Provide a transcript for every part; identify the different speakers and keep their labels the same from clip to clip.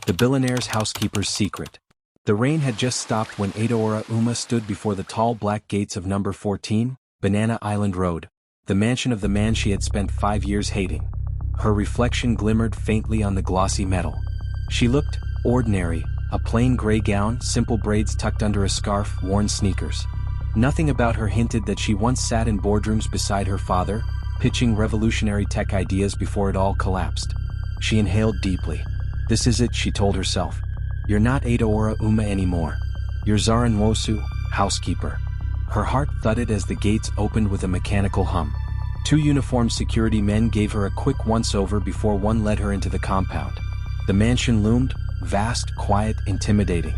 Speaker 1: The Billionaire's Housekeeper's Secret. The rain had just stopped when Adaora Uma stood before the tall black gates of number 14, Banana Island Road, the mansion of the man she had spent 5 years hating. Her reflection glimmered faintly on the glossy metal. She looked ordinary, a plain gray gown, simple braids tucked under a scarf, worn sneakers. Nothing about her hinted that she once sat in boardrooms beside her father, pitching revolutionary tech ideas before it all collapsed. She inhaled deeply. This is it, she told herself. You're not Adaora Uma anymore. You're Zara Nwosu, housekeeper. Her heart thudded as the gates opened with a mechanical hum. 2 uniformed security men gave her a quick once-over before one led her into the compound. The mansion loomed, vast, quiet, intimidating.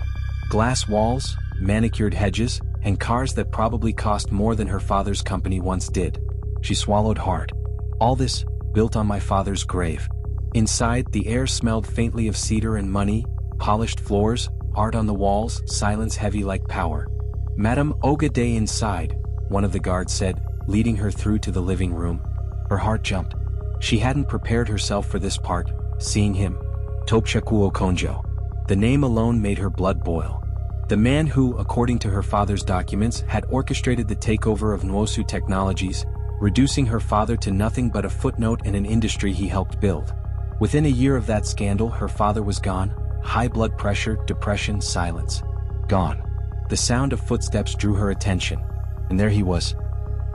Speaker 1: Glass walls, manicured hedges, and cars that probably cost more than her father's company once did. She swallowed hard. All this, built on my father's grave. Inside, the air smelled faintly of cedar and money, polished floors, art on the walls, silence heavy like power. Madame Ogade inside, one of the guards said, leading her through to the living room. Her heart jumped. She hadn't prepared herself for this part, seeing him. Tobe Okonjo. The name alone made her blood boil. The man who, according to her father's documents, had orchestrated the takeover of Nwosu Technologies, reducing her father to nothing but a footnote in an industry he helped build. Within a year of that scandal, her father was gone. High blood pressure, depression, silence. Gone. The sound of footsteps drew her attention. And there he was.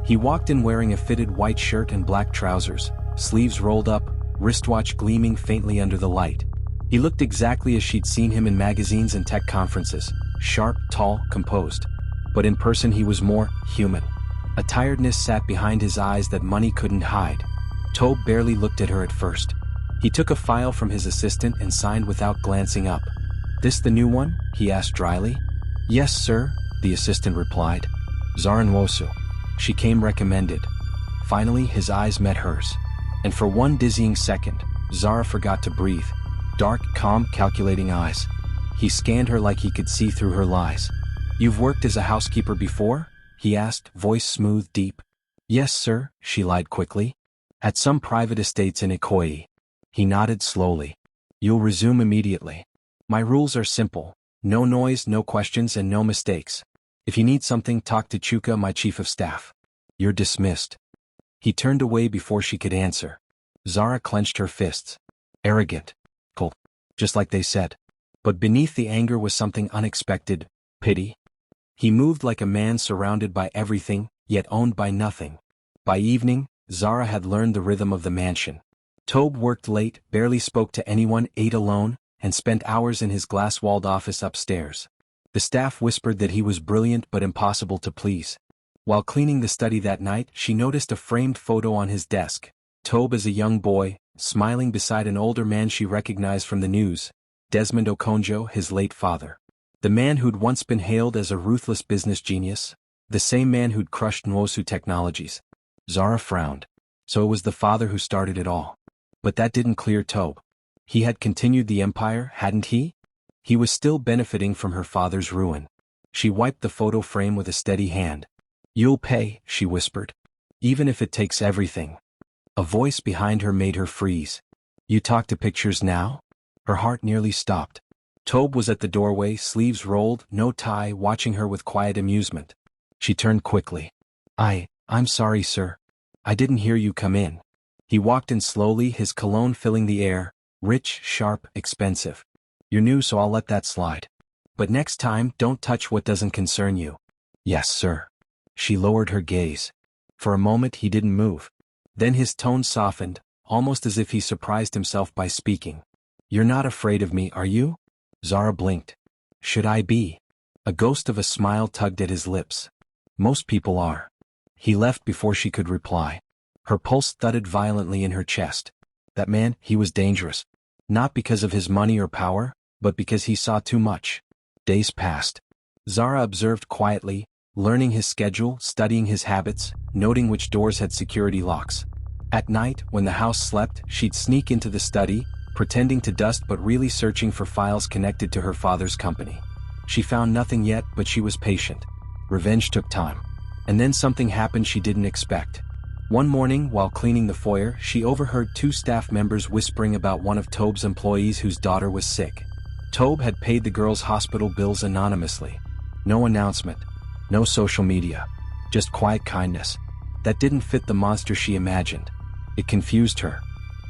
Speaker 1: He walked in wearing a fitted white shirt and black trousers, sleeves rolled up, wristwatch gleaming faintly under the light. He looked exactly as she'd seen him in magazines and tech conferences, sharp, tall, composed. But in person he was more human. A tiredness sat behind his eyes that money couldn't hide. Tobe barely looked at her at first. He took a file from his assistant and signed without glancing up. "This the new one?" he asked dryly. "Yes, sir," the assistant replied. "Zara Nwosu. She came recommended." Finally, his eyes met hers. And for one dizzying second, Zara forgot to breathe. Dark, calm, calculating eyes. He scanned her like he could see through her lies. "You've worked as a housekeeper before?" he asked, voice smooth, deep. "Yes, sir," she lied quickly. "At some private estates in Ikoyi." He nodded slowly. "You'll resume immediately. My rules are simple. No noise, no questions, and no mistakes. If you need something, talk to Chuka, my chief of staff. You're dismissed." He turned away before she could answer. Zara clenched her fists. Arrogant. Cold. Just like they said. But beneath the anger was something unexpected. Pity. He moved like a man surrounded by everything, yet owned by nothing. By evening, Zara had learned the rhythm of the mansion. Tobe worked late, barely spoke to anyone, ate alone, and spent hours in his glass-walled office upstairs. The staff whispered that he was brilliant but impossible to please. While cleaning the study that night, she noticed a framed photo on his desk. Tobe as a young boy, smiling beside an older man she recognized from the news, Desmond Okonjo, his late father. The man who'd once been hailed as a ruthless business genius. The same man who'd crushed Nwosu Technologies. Zara frowned. So it was the father who started it all. But that didn't clear Tobe. He had continued the empire, hadn't he? He was still benefiting from her father's ruin. She wiped the photo frame with a steady hand. "You'll pay," she whispered. "Even if it takes everything." A voice behind her made her freeze. "You talk to pictures now?" Her heart nearly stopped. Tobe was at the doorway, sleeves rolled, no tie, watching her with quiet amusement. She turned quickly. I'm sorry, sir. I didn't hear you come in." He walked in slowly, his cologne filling the air, rich, sharp, expensive. "You're new, so I'll let that slide. But next time, don't touch what doesn't concern you." "Yes, sir." She lowered her gaze. For a moment he didn't move. Then his tone softened, almost as if he surprised himself by speaking. "You're not afraid of me, are you?" Zara blinked. "Should I be?" A ghost of a smile tugged at his lips. "Most people are." He left before she could reply. Her pulse thudded violently in her chest. That man, he was dangerous. Not because of his money or power, but because he saw too much. Days passed. Zara observed quietly, learning his schedule, studying his habits, noting which doors had security locks. At night, when the house slept, she'd sneak into the study, pretending to dust but really searching for files connected to her father's company. She found nothing yet, but she was patient. Revenge took time. And then something happened she didn't expect. One morning, while cleaning the foyer, she overheard two staff members whispering about one of Tobe's employees whose daughter was sick. Tobe had paid the girl's hospital bills anonymously. No announcement, no social media, just quiet kindness. That didn't fit the monster she imagined. It confused her.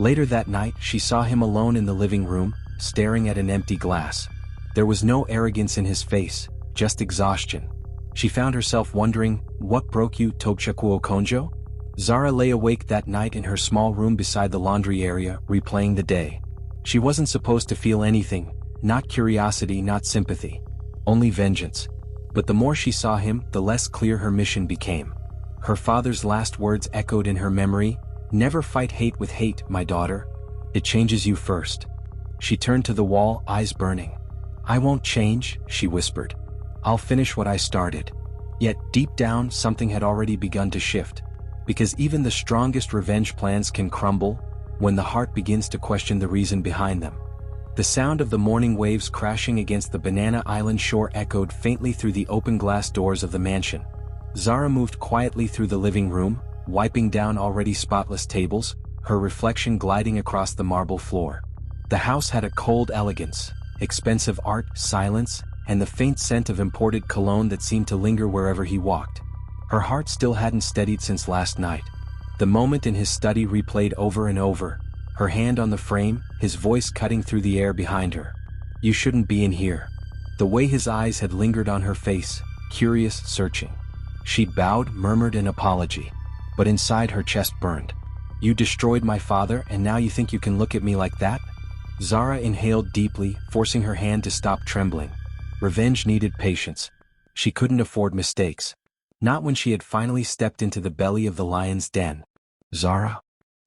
Speaker 1: Later that night, she saw him alone in the living room, staring at an empty glass. There was no arrogance in his face, just exhaustion. She found herself wondering, what broke you, Tobe Okonjo? Zara lay awake that night in her small room beside the laundry area, replaying the day. She wasn't supposed to feel anything, not curiosity, not sympathy. Only vengeance. But the more she saw him, the less clear her mission became. Her father's last words echoed in her memory, "Never fight hate with hate, my daughter. It changes you first." She turned to the wall, eyes burning. "I won't change," she whispered. "I'll finish what I started." Yet, deep down, something had already begun to shift. Because even the strongest revenge plans can crumble when the heart begins to question the reason behind them. The sound of the morning waves crashing against the Banana Island shore echoed faintly through the open glass doors of the mansion. Zara moved quietly through the living room, wiping down already spotless tables, her reflection gliding across the marble floor. The house had a cold elegance, expensive art, silence, and the faint scent of imported cologne that seemed to linger wherever he walked. Her heart still hadn't steadied since last night. The moment in his study replayed over and over, her hand on the frame, his voice cutting through the air behind her. "You shouldn't be in here." The way his eyes had lingered on her face, curious, searching. She'd bowed, murmured an apology. But inside her chest burned. "You destroyed my father and now you think you can look at me like that?" Zara inhaled deeply, forcing her hand to stop trembling. Revenge needed patience. She couldn't afford mistakes. Not when she had finally stepped into the belly of the lion's den. "Zara?"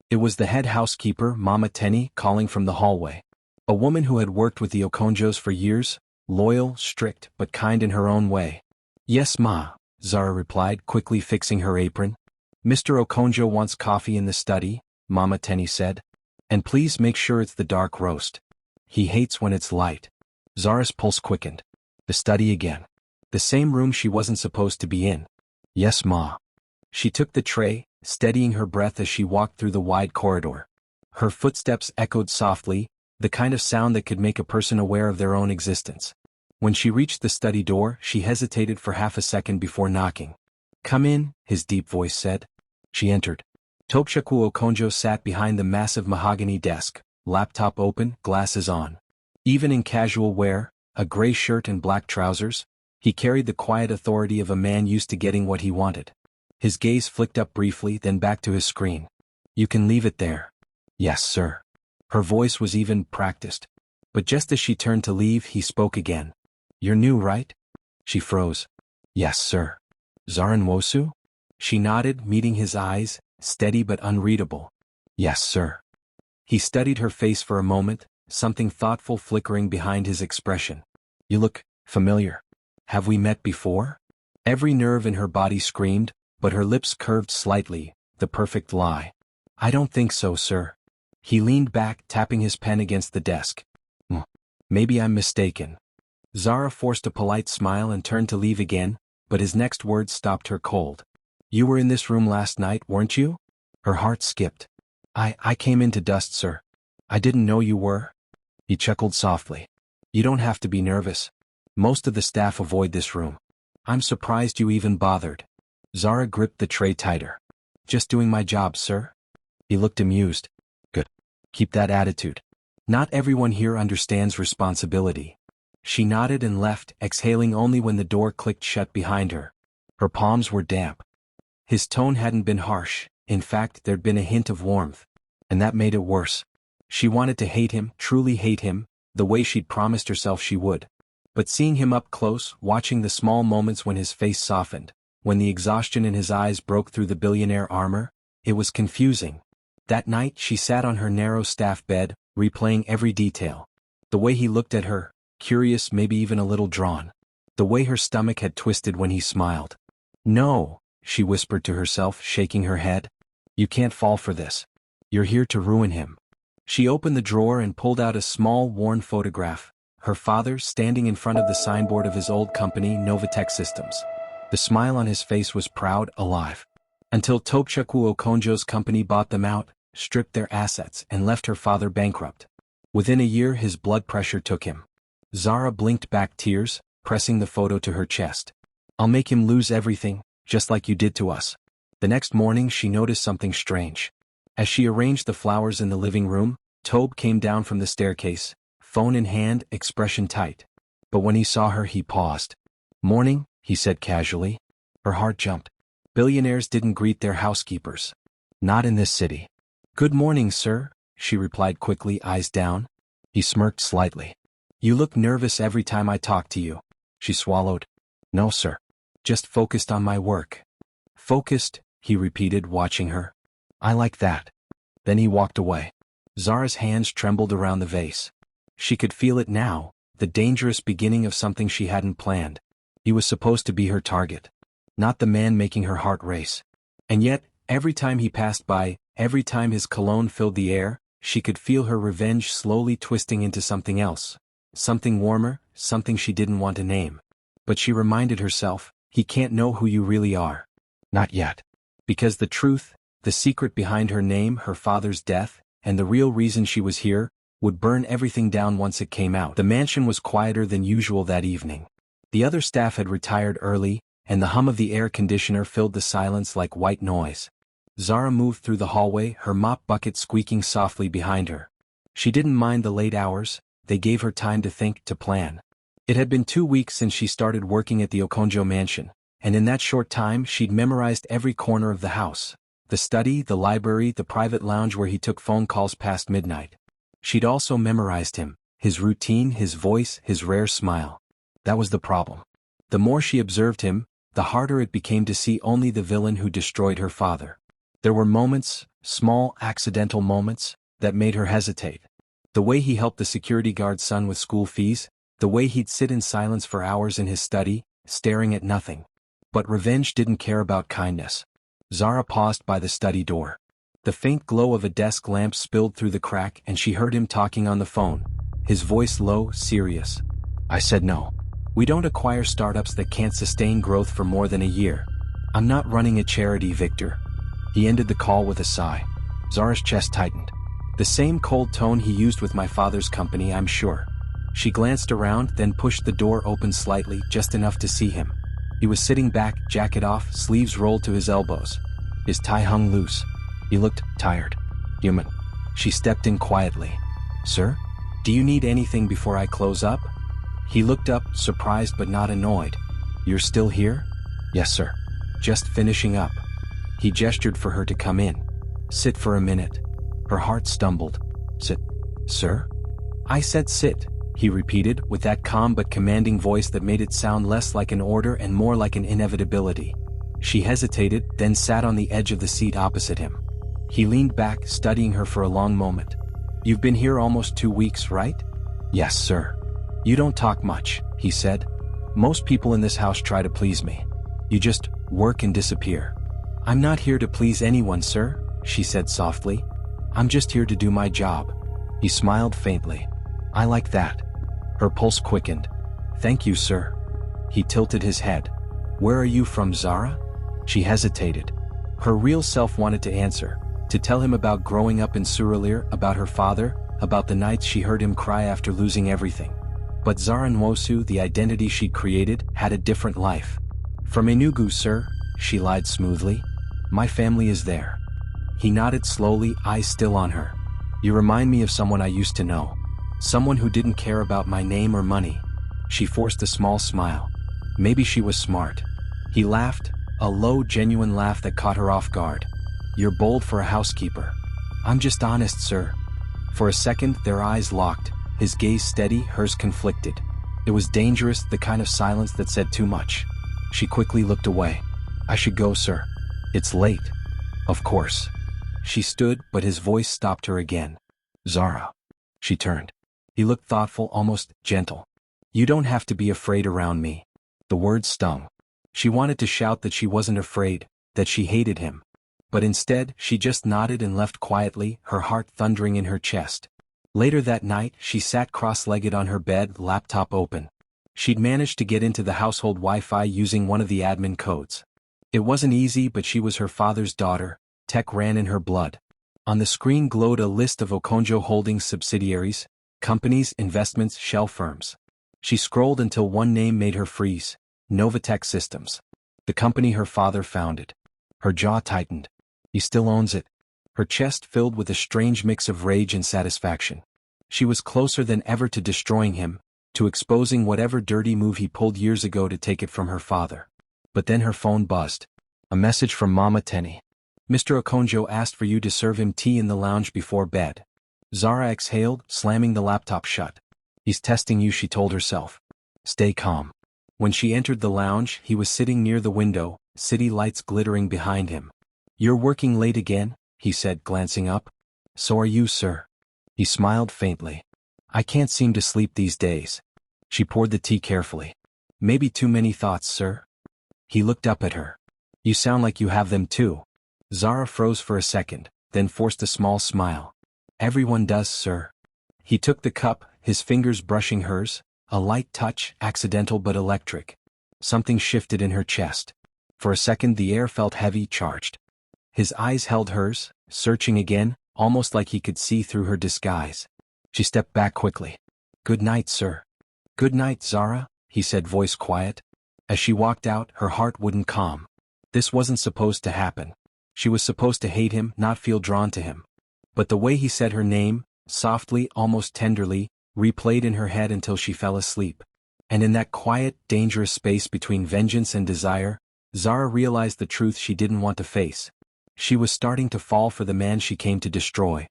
Speaker 1: It was the head housekeeper, Mama Tenny, calling from the hallway. A woman who had worked with the Okonjos for years, loyal, strict, but kind in her own way. "Yes, Ma," Zara replied, quickly fixing her apron. "Mr. Okonjo wants coffee in the study," Mama Tenny said. "And please make sure it's the dark roast. He hates when it's light." Zara's pulse quickened. The study again. The same room she wasn't supposed to be in. "Yes, Ma." She took the tray, steadying her breath as she walked through the wide corridor. Her footsteps echoed softly, the kind of sound that could make a person aware of their own existence. When she reached the study door, she hesitated for half a second before knocking. "Come in," his deep voice said. She entered. Tobe Okonjo sat behind the massive mahogany desk, laptop open, glasses on. Even in casual wear, a gray shirt and black trousers, he carried the quiet authority of a man used to getting what he wanted. His gaze flicked up briefly, then back to his screen. "You can leave it there." "Yes, sir." Her voice was even, practiced. But just as she turned to leave, he spoke again. "You're new, right?" She froze. "Yes, sir." "Zara Nwosu?" She nodded, meeting his eyes, steady but unreadable. "Yes, sir." He studied her face for a moment, something thoughtful flickering behind his expression. "You look familiar. Have we met before?" Every nerve in her body screamed, but her lips curved slightly, the perfect lie. "I don't think so, sir." He leaned back, tapping his pen against the desk. Maybe I'm mistaken." Zara forced a polite smile and turned to leave again, but his next words stopped her cold. "You were in this room last night, weren't you?" Her heart skipped. I came in to dust, sir. I didn't know you were." He chuckled softly. "You don't have to be nervous. Most of the staff avoid this room. I'm surprised you even bothered." Zara gripped the tray tighter. "Just doing my job, sir." He looked amused. "Good. Keep that attitude. Not everyone here understands responsibility." She nodded and left, exhaling only when the door clicked shut behind her. Her palms were damp. His tone hadn't been harsh, in fact there'd been a hint of warmth. And that made it worse. She wanted to hate him, truly hate him, the way she'd promised herself she would. But seeing him up close, watching the small moments when his face softened, when the exhaustion in his eyes broke through the billionaire armor, it was confusing. That night she sat on her narrow staff bed, replaying every detail. The way he looked at her, curious, maybe even a little drawn. The way her stomach had twisted when he smiled. "No," she whispered to herself, shaking her head. "You can't fall for this. You're here to ruin him." She opened the drawer and pulled out a small, worn photograph. Her father standing in front of the signboard of his old company, Novatech Systems. The smile on his face was proud, alive. Until Tobe Okonjo's company bought them out, stripped their assets, and left her father bankrupt. Within a year his blood pressure took him. Zara blinked back tears, pressing the photo to her chest. I'll make him lose everything, just like you did to us. The next morning she noticed something strange. As she arranged the flowers in the living room, Tobe came down from the staircase, phone in hand, expression tight. But when he saw her he paused. Morning, he said casually. Her heart jumped. Billionaires didn't greet their housekeepers. Not in this city. Good morning, sir, she replied quickly, eyes down. He smirked slightly. You look nervous every time I talk to you. She swallowed. No, sir. Just focused on my work. Focused, he repeated, watching her. I like that. Then he walked away. Zara's hands trembled around the vase. She could feel it now, the dangerous beginning of something she hadn't planned. He was supposed to be her target, not the man making her heart race. And yet, every time he passed by, every time his cologne filled the air, she could feel her revenge slowly twisting into something else. Something warmer, something she didn't want to name. But she reminded herself, he can't know who you really are. Not yet. Because the truth, the secret behind her name, her father's death, and the real reason she was here, would burn everything down once it came out. The mansion was quieter than usual that evening. The other staff had retired early, and the hum of the air conditioner filled the silence like white noise. Zara moved through the hallway, her mop bucket squeaking softly behind her. She didn't mind the late hours, they gave her time to think, to plan. It had been 2 weeks since she started working at the Okonjo mansion, and in that short time she'd memorized every corner of the house. The study, the library, the private lounge where he took phone calls past midnight. She'd also memorized him, his routine, his voice, his rare smile. That was the problem. The more she observed him, the harder it became to see only the villain who destroyed her father. There were moments, small, accidental moments, that made her hesitate. The way he helped the security guard's son with school fees, the way he'd sit in silence for hours in his study, staring at nothing. But revenge didn't care about kindness. Zara paused by the study door. The faint glow of a desk lamp spilled through the crack and she heard him talking on the phone, his voice low, serious. I said no. We don't acquire startups that can't sustain growth for more than a year. I'm not running a charity, Victor. He ended the call with a sigh. Zara's chest tightened. The same cold tone he used with my father's company, I'm sure. She glanced around, then pushed the door open slightly, just enough to see him. He was sitting back, jacket off, sleeves rolled to his elbows. His tie hung loose. He looked tired. Human. She stepped in quietly. Sir? Do you need anything before I close up? He looked up, surprised but not annoyed. You're still here? Yes, sir. Just finishing up. He gestured for her to come in. Sit for a minute. Her heart stumbled. Sit. Sir? I said sit, he repeated, with that calm but commanding voice that made it sound less like an order and more like an inevitability. She hesitated, then sat on the edge of the seat opposite him. He leaned back, studying her for a long moment. You've been here almost 2 weeks, right? Yes, sir. You don't talk much, he said. Most people in this house try to please me. You just work and disappear. I'm not here to please anyone, sir, she said softly. I'm just here to do my job. He smiled faintly. I like that. Her pulse quickened. Thank you, sir. He tilted his head. Where are you from, Zara? She hesitated. Her real self wanted to answer, to tell him about growing up in Surulere, about her father, about the nights she heard him cry after losing everything. But Zara Nwosu, the identity she'd created, had a different life. From Enugu, sir, she lied smoothly. My family is there. He nodded slowly, eyes still on her. You remind me of someone I used to know. Someone who didn't care about my name or money. She forced a small smile. Maybe she was smart. He laughed, a low, genuine laugh that caught her off guard. You're bold for a housekeeper. I'm just honest, sir. For a second, their eyes locked, his gaze steady, hers conflicted. It was dangerous, the kind of silence that said too much. She quickly looked away. I should go, sir. It's late. Of course. She stood, but his voice stopped her again. Zara. She turned. He looked thoughtful, almost gentle. You don't have to be afraid around me. The words stung. She wanted to shout that she wasn't afraid, that she hated him. But instead, she just nodded and left quietly, her heart thundering in her chest. Later that night, she sat cross-legged on her bed, laptop open. She'd managed to get into the household Wi-Fi using one of the admin codes. It wasn't easy, but she was her father's daughter. Tech ran in her blood. On the screen glowed a list of Okonjo Holdings subsidiaries, companies, investments, shell firms. She scrolled until one name made her freeze: Novatech Systems. The company her father founded. Her jaw tightened. He still owns it. Her chest filled with a strange mix of rage and satisfaction. She was closer than ever to destroying him, to exposing whatever dirty move he pulled years ago to take it from her father. But then her phone buzzed. A message from Mama Tenny. Mr. Okonjo asked for you to serve him tea in the lounge before bed. Zara exhaled, slamming the laptop shut. He's testing you, she told herself. Stay calm. When she entered the lounge, he was sitting near the window, city lights glittering behind him. You're working late again? He said, glancing up. So are you, sir. He smiled faintly. I can't seem to sleep these days. She poured the tea carefully. Maybe too many thoughts, sir? He looked up at her. You sound like you have them too. Zara froze for a second, then forced a small smile. Everyone does, sir. He took the cup, his fingers brushing hers, a light touch, accidental but electric. Something shifted in her chest. For a second the air felt heavy, charged. His eyes held hers, searching again, almost like he could see through her disguise. She stepped back quickly. Good night, sir. Good night, Zara, he said, voice quiet. As she walked out, her heart wouldn't calm. This wasn't supposed to happen. She was supposed to hate him, not feel drawn to him. But the way he said her name, softly, almost tenderly, replayed in her head until she fell asleep. And in that quiet, dangerous space between vengeance and desire, Zara realized the truth she didn't want to face. She was starting to fall for the man she came to destroy.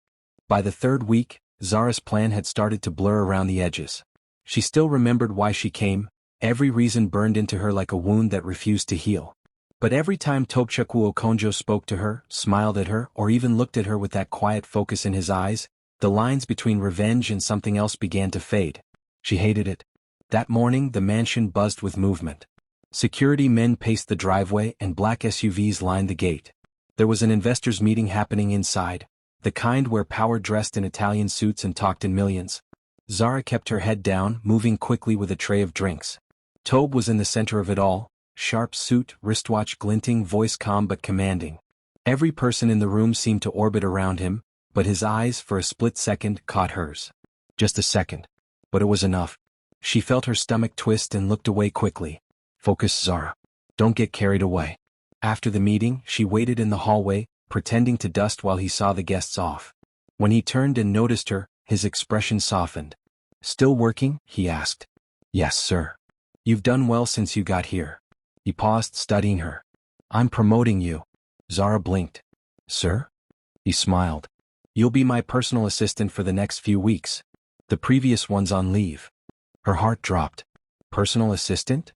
Speaker 1: By the third week, Zara's plan had started to blur around the edges. She still remembered why she came, every reason burned into her like a wound that refused to heal. But every time Tobe Okonjo spoke to her, smiled at her, or even looked at her with that quiet focus in his eyes, the lines between revenge and something else began to fade. She hated it. That morning the mansion buzzed with movement. Security men paced the driveway and black SUVs lined the gate. There was an investors' meeting happening inside, the kind where power dressed in Italian suits and talked in millions. Zara kept her head down, moving quickly with a tray of drinks. Tobe was in the center of it all, sharp suit, wristwatch glinting, voice calm but commanding. Every person in the room seemed to orbit around him, but his eyes, for a split second, caught hers. Just a second. But it was enough. She felt her stomach twist and looked away quickly. Focus, Zara. Don't get carried away. After the meeting, she waited in the hallway, pretending to dust while he saw the guests off. When he turned and noticed her, his expression softened. Still working? He asked. Yes, sir. You've done well since you got here. He paused, studying her. I'm promoting you. Zara blinked. Sir? He smiled. You'll be my personal assistant for the next few weeks. The previous one's on leave. Her heart dropped. Personal assistant?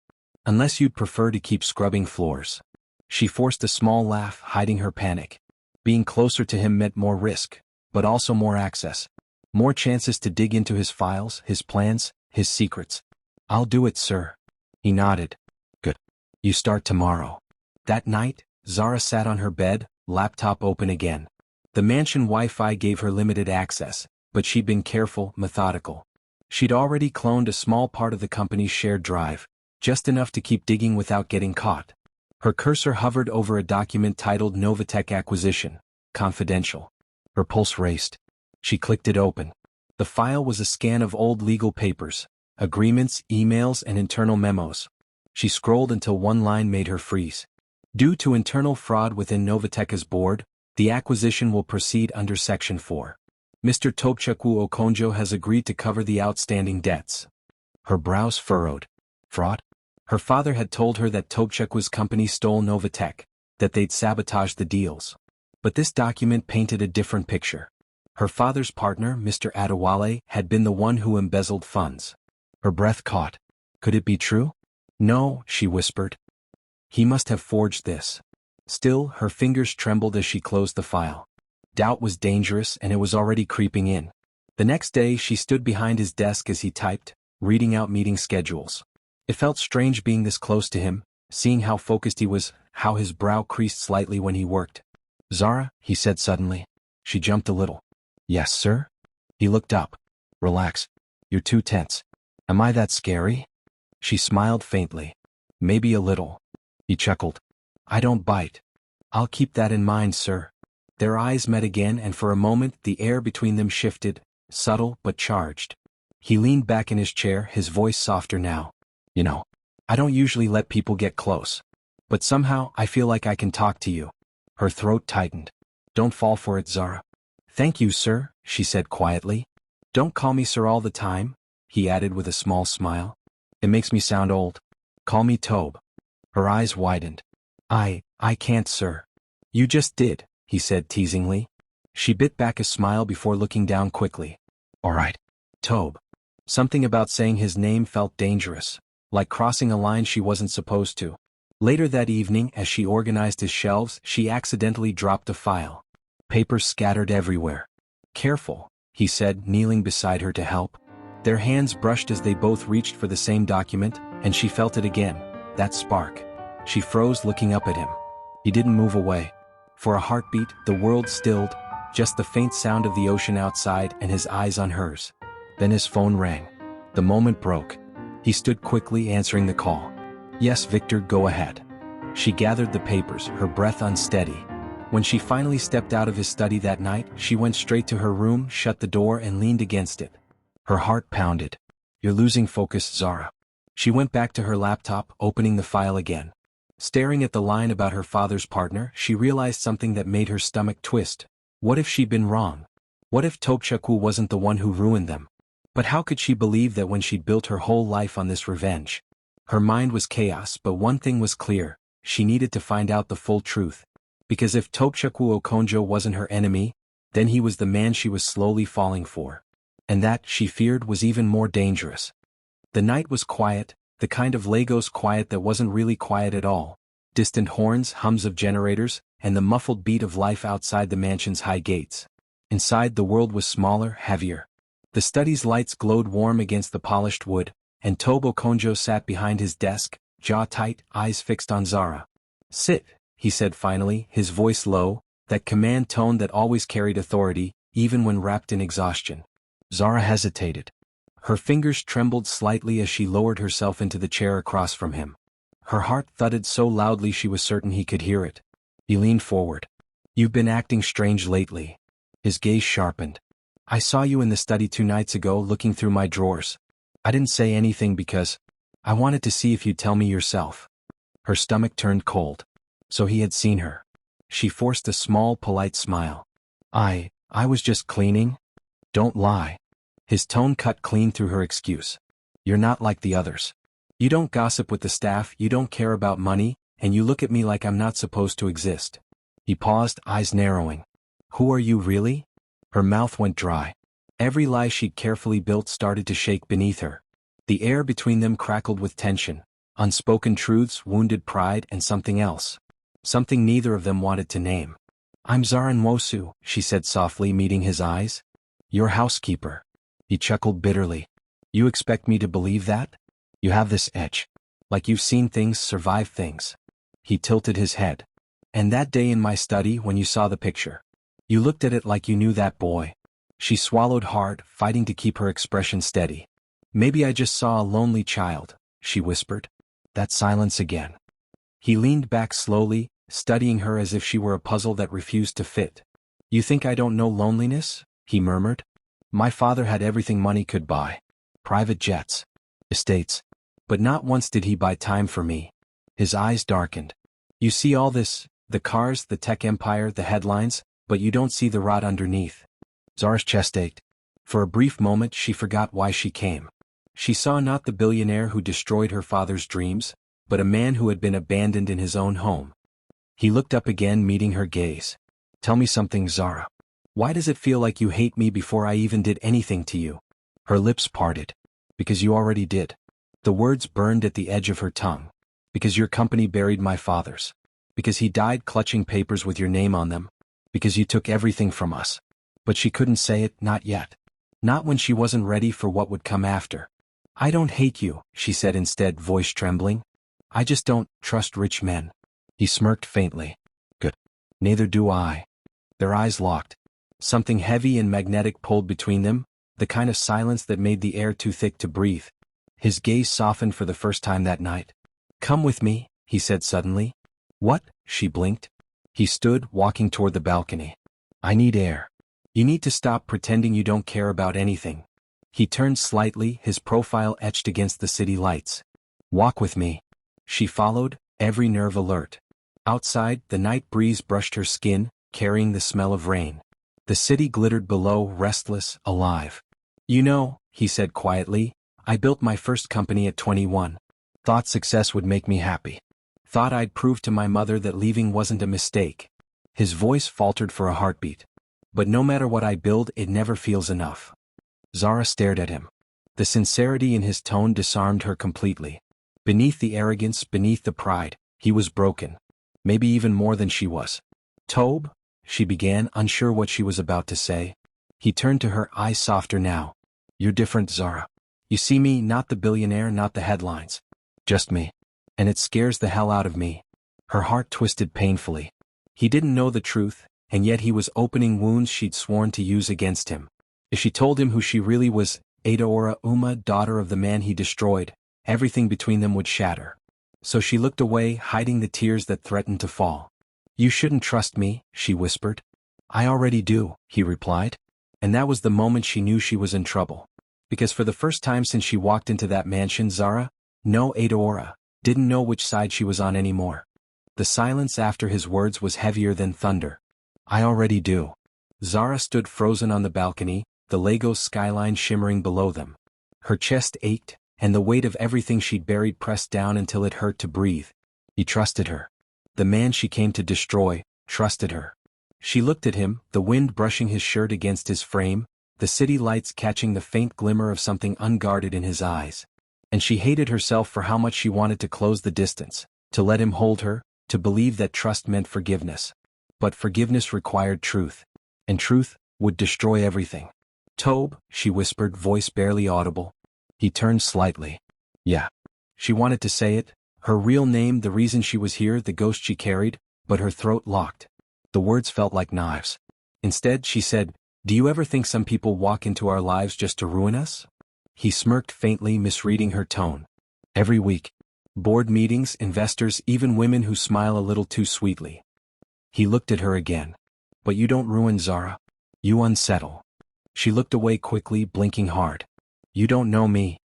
Speaker 1: Unless you'd prefer to keep scrubbing floors. She forced a small laugh, hiding her panic. Being closer to him meant more risk, but also more access. More chances to dig into his files, his plans, his secrets. I'll do it, sir. He nodded. Good. You start tomorrow. That night, Zara sat on her bed, laptop open again. The mansion Wi-Fi gave her limited access, but she'd been careful, methodical. She'd already cloned a small part of the company's shared drive, just enough to keep digging without getting caught. Her cursor hovered over a document titled Novatech Acquisition, Confidential. Her pulse raced. She clicked it open. The file was a scan of old legal papers, agreements, emails, and internal memos. She scrolled until one line made her freeze. Due to internal fraud within Novatech's board, the acquisition will proceed under Section 4. Mr. Tobe Okonjo has agreed to cover the outstanding debts. Her brows furrowed. Fraud? Her father had told her that Tobe's company stole Novatech, that they'd sabotaged the deals. But this document painted a different picture. Her father's partner, Mr. Adewale, had been the one who embezzled funds. Her breath caught. Could it be true? No, she whispered. He must have forged this. Still, her fingers trembled as she closed the file. Doubt was dangerous, and it was already creeping in. The next day, she stood behind his desk as he typed, reading out meeting schedules. It felt strange being this close to him, seeing how focused he was, how his brow creased slightly when he worked. Zara, he said suddenly. She jumped a little. Yes, sir? He looked up. Relax. You're too tense. Am I that scary? She smiled faintly. Maybe a little. He chuckled. I don't bite. I'll keep that in mind, sir. Their eyes met again, and for a moment the air between them shifted, subtle but charged. He leaned back in his chair, his voice softer now. You know, I don't usually let people get close. But somehow I feel like I can talk to you. Her throat tightened. Don't fall for it, Zara. Thank you, sir, she said quietly. Don't call me sir all the time, he added with a small smile. It makes me sound old. Call me Tobe. Her eyes widened. I can't, sir. You just did, he said teasingly. She bit back a smile before looking down quickly. All right. Tobe. Something about saying his name felt dangerous, like crossing a line she wasn't supposed to. Later that evening, as she organized his shelves, she accidentally dropped a file. Papers scattered everywhere. Careful, he said, kneeling beside her to help. Their hands brushed as they both reached for the same document, and she felt it again, that spark. She froze, looking up at him. He didn't move away. For a heartbeat, the world stilled, just the faint sound of the ocean outside and his eyes on hers. Then his phone rang. The moment broke. He stood quickly, answering the call. Yes, Victor, go ahead. She gathered the papers, her breath unsteady. When she finally stepped out of his study that night, she went straight to her room, shut the door, and leaned against it. Her heart pounded. You're losing focus, Zara. She went back to her laptop, opening the file again. Staring at the line about her father's partner, she realized something that made her stomach twist. What if she'd been wrong? What if Tobe Okonjo wasn't the one who ruined them? But how could she believe that when she'd built her whole life on this revenge? Her mind was chaos, but one thing was clear. She needed to find out the full truth. Because if Tobe Okonjo wasn't her enemy, then he was the man she was slowly falling for. And that, she feared, was even more dangerous. The night was quiet, the kind of Lagos quiet that wasn't really quiet at all. Distant horns, hums of generators, and the muffled beat of life outside the mansion's high gates. Inside, the world was smaller, heavier. The study's lights glowed warm against the polished wood, and Tobe Okonjo sat behind his desk, jaw tight, eyes fixed on Zara. Sit, he said finally, his voice low, that command tone that always carried authority, even when wrapped in exhaustion. Zara hesitated. Her fingers trembled slightly as she lowered herself into the chair across from him. Her heart thudded so loudly she was certain he could hear it. He leaned forward. You've been acting strange lately. His gaze sharpened. I saw you in the study 2 nights ago, looking through my drawers. I didn't say anything because I wanted to see if you'd tell me yourself. Her stomach turned cold. So he had seen her. She forced a small, polite smile. I was just cleaning. Don't lie. His tone cut clean through her excuse. You're not like the others. You don't gossip with the staff, you don't care about money, and you look at me like I'm not supposed to exist. He paused, eyes narrowing. Who are you really? Her mouth went dry. Every lie she'd carefully built started to shake beneath her. The air between them crackled with tension. Unspoken truths, wounded pride, and something else. Something neither of them wanted to name. I'm Zara Nwosu, she said softly, meeting his eyes. Your housekeeper. He chuckled bitterly. You expect me to believe that? You have this edge. Like you've seen things, survived things. He tilted his head. And that day in my study when you saw the picture. You looked at it like you knew that boy. She swallowed hard, fighting to keep her expression steady. Maybe I just saw a lonely child, she whispered. That silence again. He leaned back slowly, studying her as if she were a puzzle that refused to fit. You think I don't know loneliness? He murmured. My father had everything money could buy. Private jets. Estates. But not once did he buy time for me. His eyes darkened. You see all this, the cars, the tech empire, the headlines, but you don't see the rot underneath. Zara's chest ached. For a brief moment she forgot why she came. She saw not the billionaire who destroyed her father's dreams, but a man who had been abandoned in his own home. He looked up again, meeting her gaze. Tell me something, Zara. Why does it feel like you hate me before I even did anything to you? Her lips parted. Because you already did. The words burned at the edge of her tongue. Because your company buried my father's. Because he died clutching papers with your name on them. Because you took everything from us. But she couldn't say it, not yet. Not when she wasn't ready for what would come after. I don't hate you, she said instead, voice trembling. I just don't trust rich men. He smirked faintly. Good. Neither do I. Their eyes locked. Something heavy and magnetic pulled between them, the kind of silence that made the air too thick to breathe. His gaze softened for the first time that night. Come with me, he said suddenly. What? She blinked. He stood, walking toward the balcony. I need air. You need to stop pretending you don't care about anything. He turned slightly, his profile etched against the city lights. Walk with me. She followed, every nerve alert. Outside, the night breeze brushed her skin, carrying the smell of rain. The city glittered below, restless, alive. You know, he said quietly, I built my first company at 21. Thought success would make me happy. Thought I'd prove to my mother that leaving wasn't a mistake. His voice faltered for a heartbeat. But no matter what I build, it never feels enough. Zara stared at him. The sincerity in his tone disarmed her completely. Beneath the arrogance, beneath the pride, he was broken. Maybe even more than she was. Tobe, she began, unsure what she was about to say. He turned to her, eyes softer now. You're different, Zara. You see me, not the billionaire, not the headlines. Just me. And it scares the hell out of me. Her heart twisted painfully. He didn't know the truth, and yet he was opening wounds she'd sworn to use against him. If she told him who she really was, Adaora Uma, daughter of the man he destroyed, everything between them would shatter. So she looked away, hiding the tears that threatened to fall. You shouldn't trust me, she whispered. I already do, he replied. And that was the moment she knew she was in trouble. Because for the first time since she walked into that mansion, Zara, no Adaora, didn't know which side she was on anymore. The silence after his words was heavier than thunder. I already do. Zara stood frozen on the balcony, the Lagos skyline shimmering below them. Her chest ached, and the weight of everything she'd buried pressed down until it hurt to breathe. He trusted her. The man she came to destroy, trusted her. She looked at him, the wind brushing his shirt against his frame, the city lights catching the faint glimmer of something unguarded in his eyes. And she hated herself for how much she wanted to close the distance, to let him hold her, to believe that trust meant forgiveness. But forgiveness required truth. And truth would destroy everything. Tobe, she whispered, voice barely audible. He turned slightly. Yeah. She wanted to say it, her real name, the reason she was here, the ghost she carried, but her throat locked. The words felt like knives. Instead, she said, Do you ever think some people walk into our lives just to ruin us? He smirked faintly, misreading her tone. Every week. Board meetings, investors, even women who smile a little too sweetly. He looked at her again. But you don't ruin, Zara. You unsettle. She looked away quickly, blinking hard. You don't know me.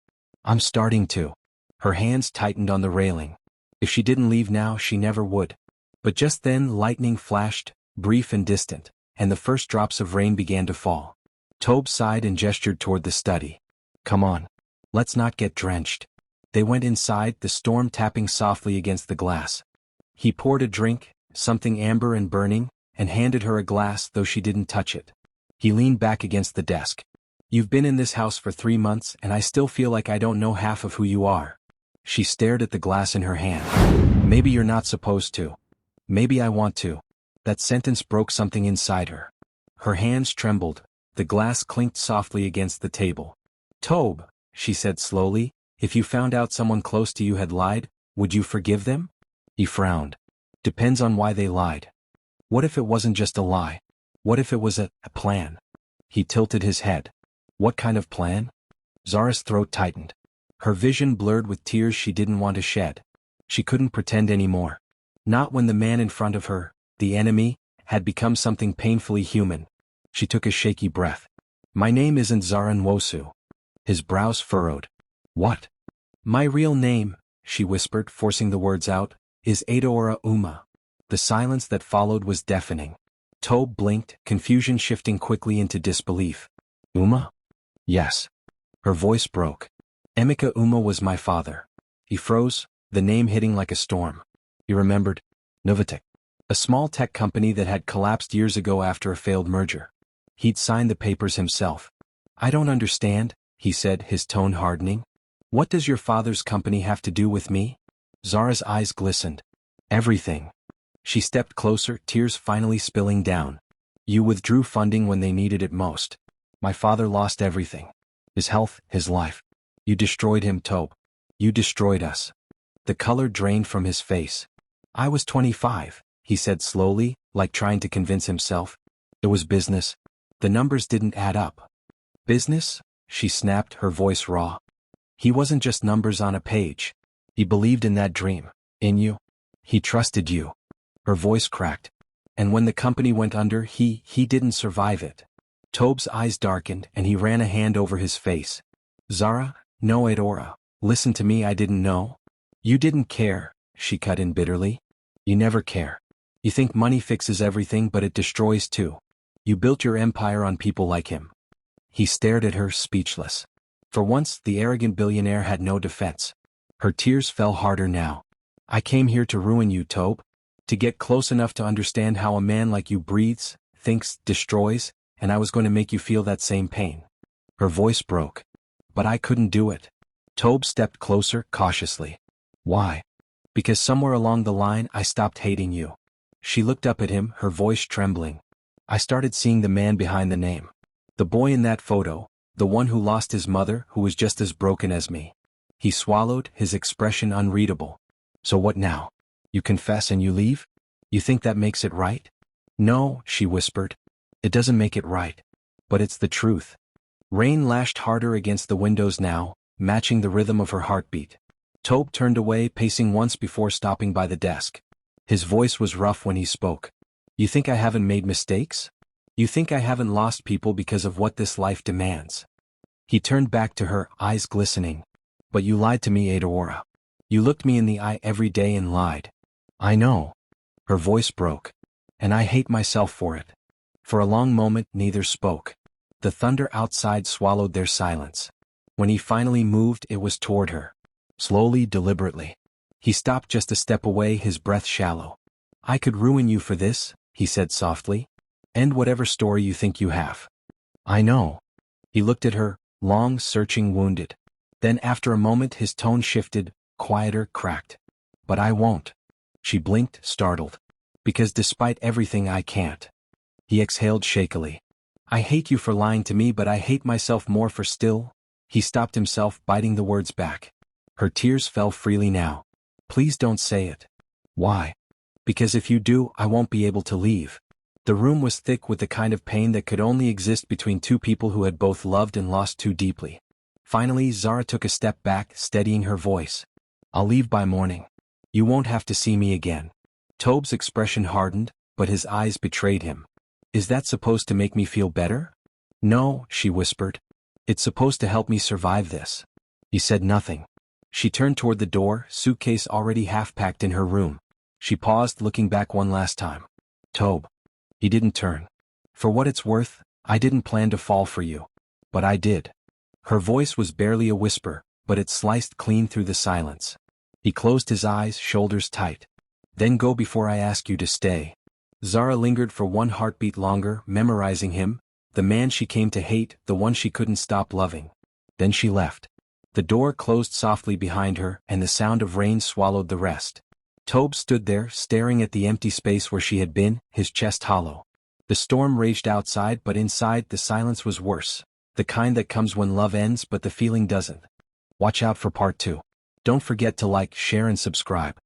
Speaker 1: I'm starting to. Her hands tightened on the railing. If she didn't leave now, she never would. But just then lightning flashed, brief and distant, and the first drops of rain began to fall. Tobe sighed and gestured toward the study. Come on. Let's not get drenched. They went inside, the storm tapping softly against the glass. He poured a drink, something amber and burning, and handed her a glass, though she didn't touch it. He leaned back against the desk. You've been in this house for 3 months, and I still feel like I don't know half of who you are. She stared at the glass in her hand. Maybe you're not supposed to. Maybe I want to. That sentence broke something inside her. Her hands trembled, the glass clinked softly against the table. Tobe, she said slowly, if you found out someone close to you had lied, would you forgive them? He frowned. Depends on why they lied. What if it wasn't just a lie? What if it was a plan? He tilted his head. What kind of plan? Zara's throat tightened. Her vision blurred with tears she didn't want to shed. She couldn't pretend anymore. Not when the man in front of her, the enemy, had become something painfully human. She took a shaky breath. My name isn't Zara Nwosu. His brows furrowed. What? My real name, she whispered, forcing the words out, is Adaora Uma. The silence that followed was deafening. Tobe blinked, confusion shifting quickly into disbelief. Uma? Yes. Her voice broke. Emeka Uma was my father. He froze, the name hitting like a storm. He remembered. Novatech. A small tech company that had collapsed years ago after a failed merger. He'd signed the papers himself. I don't understand, he said, his tone hardening. What does your father's company have to do with me? Zara's eyes glistened. Everything. She stepped closer, tears finally spilling down. You withdrew funding when they needed it most. My father lost everything. His health, his life. You destroyed him, Tobe. You destroyed us. The color drained from his face. I was 25, he said slowly, like trying to convince himself. It was business. The numbers didn't add up. Business? She snapped, her voice raw. He wasn't just numbers on a page. He believed in that dream. In you. He trusted you. Her voice cracked. And when the company went under, he didn't survive it. Tobe's eyes darkened and he ran a hand over his face. Zara, no Adora. Listen to me, I didn't know. You didn't care, she cut in bitterly. You never care. You think money fixes everything, but it destroys too. You built your empire on people like him. He stared at her, speechless. For once, the arrogant billionaire had no defense. Her tears fell harder now. I came here to ruin you, Tobe. To get close enough to understand how a man like you breathes, thinks, destroys, and I was going to make you feel that same pain. Her voice broke. But I couldn't do it. Tobe stepped closer, cautiously. Why? Because somewhere along the line I stopped hating you. She looked up at him, her voice trembling. I started seeing the man behind the name. The boy in that photo, the one who lost his mother, who was just as broken as me. He swallowed, his expression unreadable. So what now? You confess and you leave? You think that makes it right? No, she whispered. It doesn't make it right. But it's the truth. Rain lashed harder against the windows now, matching the rhythm of her heartbeat. Tobe turned away, pacing once before stopping by the desk. His voice was rough when he spoke. You think I haven't made mistakes? You think I haven't lost people because of what this life demands? He turned back to her, eyes glistening. But you lied to me, Adora. You looked me in the eye every day and lied. I know. Her voice broke. And I hate myself for it. For a long moment, neither spoke. The thunder outside swallowed their silence. When he finally moved, it was toward her. Slowly, deliberately. He stopped just a step away, his breath shallow. I could ruin you for this, he said softly. End whatever story you think you have. I know. He looked at her, long, searching, wounded. Then after a moment his tone shifted, quieter, cracked. But I won't. She blinked, startled. Because despite everything I can't. He exhaled shakily. I hate you for lying to me, but I hate myself more for still. He stopped himself, biting the words back. Her tears fell freely now. Please don't say it. Why? Because if you do, I won't be able to leave. The room was thick with the kind of pain that could only exist between two people who had both loved and lost too deeply. Finally, Zara took a step back, steadying her voice. I'll leave by morning. You won't have to see me again. Tobe's expression hardened, but his eyes betrayed him. Is that supposed to make me feel better? No, she whispered. It's supposed to help me survive this. He said nothing. She turned toward the door, suitcase already half-packed in her room. She paused, looking back one last time. Tobe. He didn't turn. For what it's worth, I didn't plan to fall for you. But I did. Her voice was barely a whisper, but it sliced clean through the silence. He closed his eyes, shoulders tight. Then go before I ask you to stay. Zara lingered for one heartbeat longer, memorizing him, the man she came to hate, the one she couldn't stop loving. Then she left. The door closed softly behind her, and the sound of rain swallowed the rest. Tobe stood there, staring at the empty space where she had been, his chest hollow. The storm raged outside, but inside the silence was worse. The kind that comes when love ends but the feeling doesn't. Watch out for part 2. Don't forget to like, share and subscribe.